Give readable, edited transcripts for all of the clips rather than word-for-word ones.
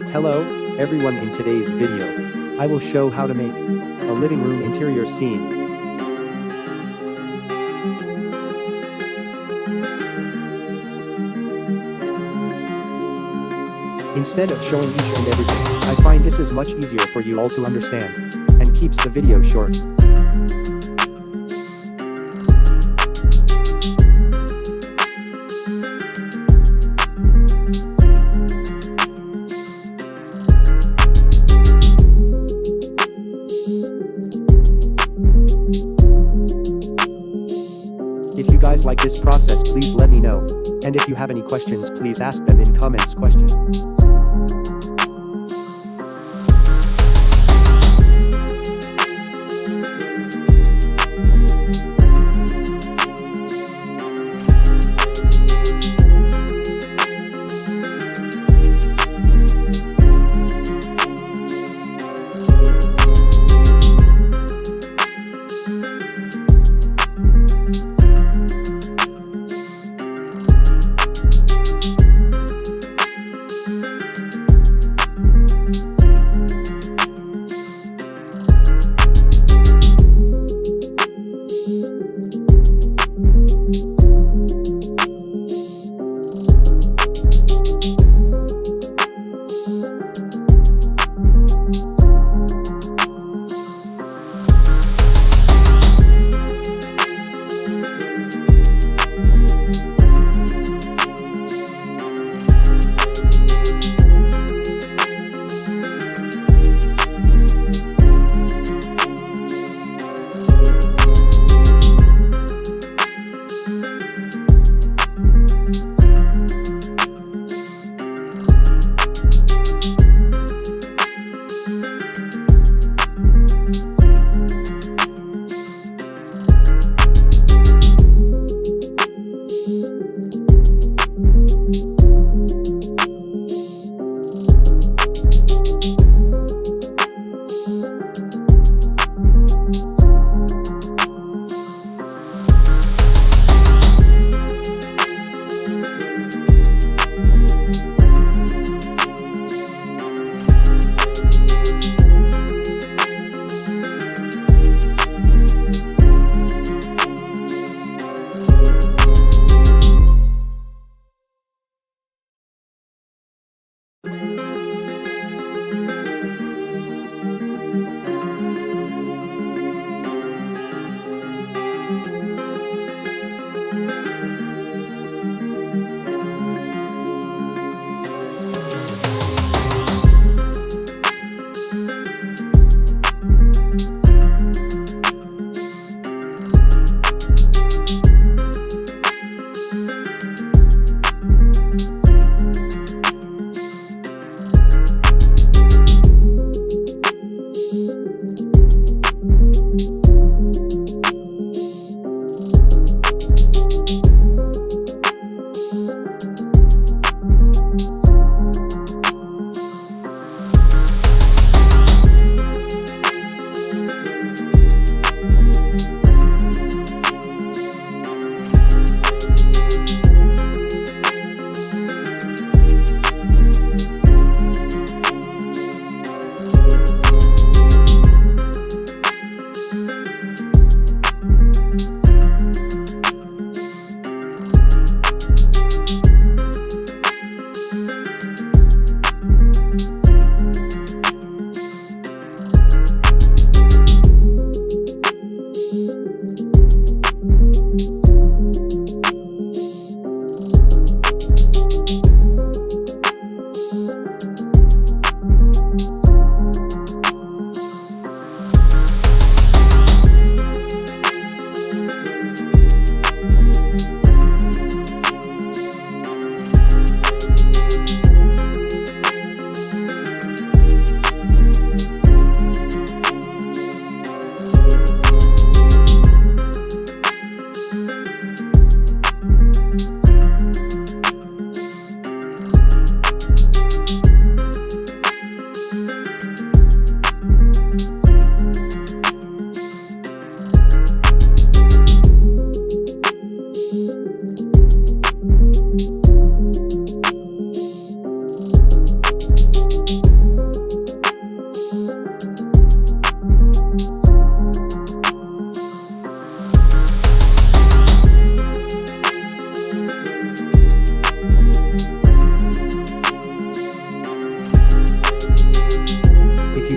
Hello, everyone. In today's video, I will show how to make a living room interior scene. Instead of showing each and everything, I find this is much easier for you all to understand, and keeps the video short. If you guys like this process, please let me know. And if you have any questions, please ask them in comments questions.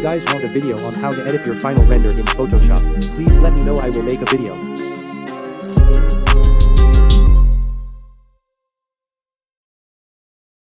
guys want a video on how to edit your final render in Photoshop, please let me know, I will make a video.